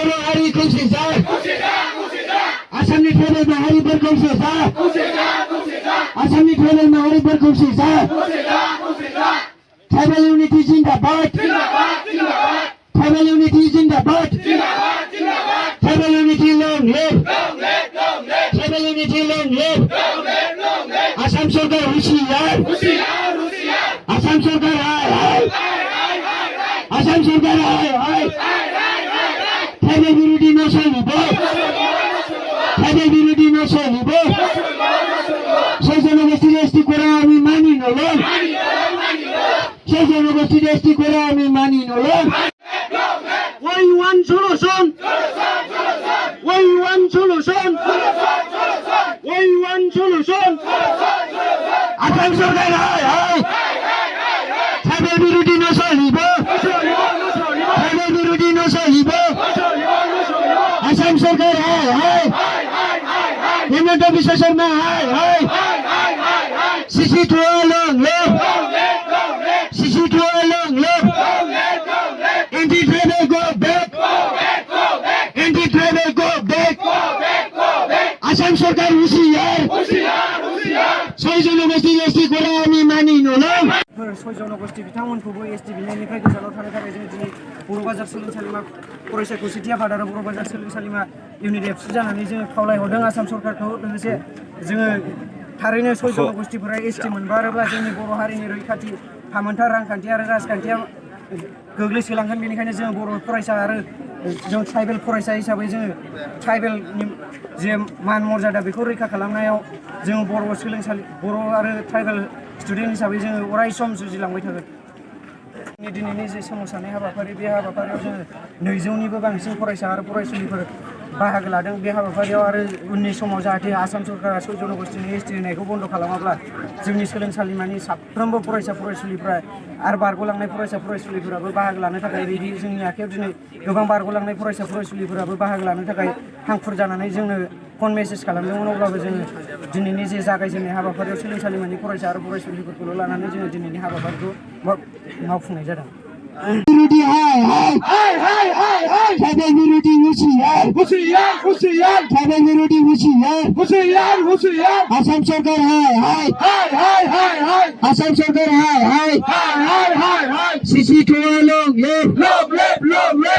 बर' हारि खौसे जा आसामनि ट्राइबेल माहारिफोर खौसे जा आसामनि ट्राइबेल माहारिफोर खौसे जा ट्राइबेल इउनिटि जिंदाबाद ट्राइबेल इउनिटि जिंदाबाद tribal unity lung live tribal unity lung live Assam सरकार हुसियार आसाम सरकार हाय हाय आसाम सरकार हाय हाय ट्राइबेल बिरोधी नचलिब ट्राइबेल बिरोधी नचलिब সেই জনগোষ্ঠীর এসটি করা আমি মানি নলম সেই জনগোষ্ঠীর এসটি করা আমি মানি নলম ওই ওয়ান সলিউশন ওই ওয়ান সলিউশন ওই ওয়ান সলিউশন আসাম সরকার হায় হায় ট্রাইবেল বিরোধী নচলিব ট্রাইবেল বিরোধী নচলিব আসাম সরকার হায় হায় হিমন্ত বিশ্ব শর্মা হায় হায় Sisi Tua long live Sisi Tua long live Anti-tribal go back Anti-tribal go back Assam সরকার হুঁশিয়ার ছয় জনগোষ্ঠী এসটি করে আমি মানি নলাম ছয় জনগোষ্ঠী बिथांमोनखौबो एसटि बिनायनिफ्राय गोजानाव थानो थाखाय जों दिनै बर' बाजार सोलोंसालिमा फरायसा खौसेथि आफाद आरो बर' बाजार सोलोंसालिमा इउनिट एबसु जानानै जोङो खावलायहरदों आसाम सरकारखौ लोगोसे जोङो थारैनो छय जनगोष्ठीफोरा एसटि मोनबारोब्ला जोंनि बर' हारिनि रैखाथि थामोनथा रांखान्थि आरो राजखान्थिया गोग्लैसोलांगोन बेनिखायनो जों बर' फरायसा आरो जों ट्राइबेल फरायसा हिसाबै जोङो ट्राइबेलनि जे मान मर्यादा बेखौ रैखा खालामनायाव जों बर' सोलोंसालि बर' आरो ट्राइबेल स्टुडेन्ट हिसाबै जोङो अराय सम जुजिलांबाय थागोन दिनैनि जे सोमावसारनाय हाबाफारि बे हाबाफारियाव जोङो 200निबो बांसिन फरायसा आरो फरायसुलिफोर बाहागो लादों बे हाबाफारियाव आरो उननि समाव जाहाथे आसाम सरकारा छय जनगोष्ठीनि एसटि होनायखौ बन्द खालामाब्ला जोंनि सोलोंसालिमानि साफ्रोमबो फरायसा फरायसुलिफ्रा आरो बारग'लांनाय फरायसा फरायसुलिफोराबो बाहागो लानो थाखाय रेडि जोंनि आखायाव दिनै गोबां बारग'लांनाय फरायसा फरायसुलिफोराबो बाहागो लानो थाखाय हांखुर जानानै जोंनो फन मेसेज खालामदोंमोन अब्लाबो जोङो दिनैनि जे जागायजेननाय हाबाफारियाव सोलोंसालिमानि फरायसा आरो फरायसुलिफोरखौल' लानानै जोङो दिनैनि हाबाफारिखौ मावफुंनाय जादों বিরোধী হায় হায় ট্রাইবেল বিরোধী হুঁশিয়ার ট্রাইবেল বিরোধী হুঁশিয়ার আসাম সরকার হায় হায় আসাম সরকার হায় হায় সিসি টুয়া লং লিভ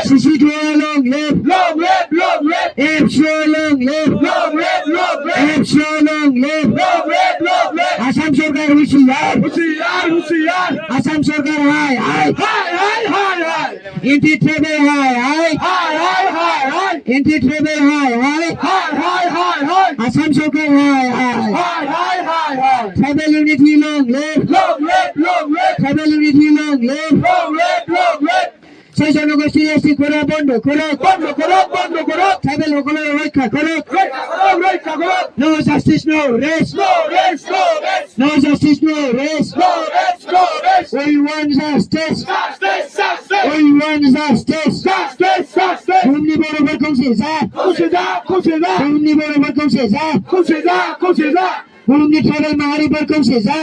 সিসি টুয়া long live AFSU long live AFSU long live Assam সরকার হুঁশিয়ার আসাম সরকার হায় হায় Anti-tribal হায় Anti-tribal হায় আসাম সরকার হায় tribal unity long live tribal unity long live সেই জনগোষ্ঠীর এসটি করা বন্ধ করুক ট্রাইবেল সকলের রক্ষা করুক No justice, no rest. No justice, no rest. We want justice. We want justice. Umni borobar kongse za. Umni borobar kongse za. Umni tribal mahari bar kongse za.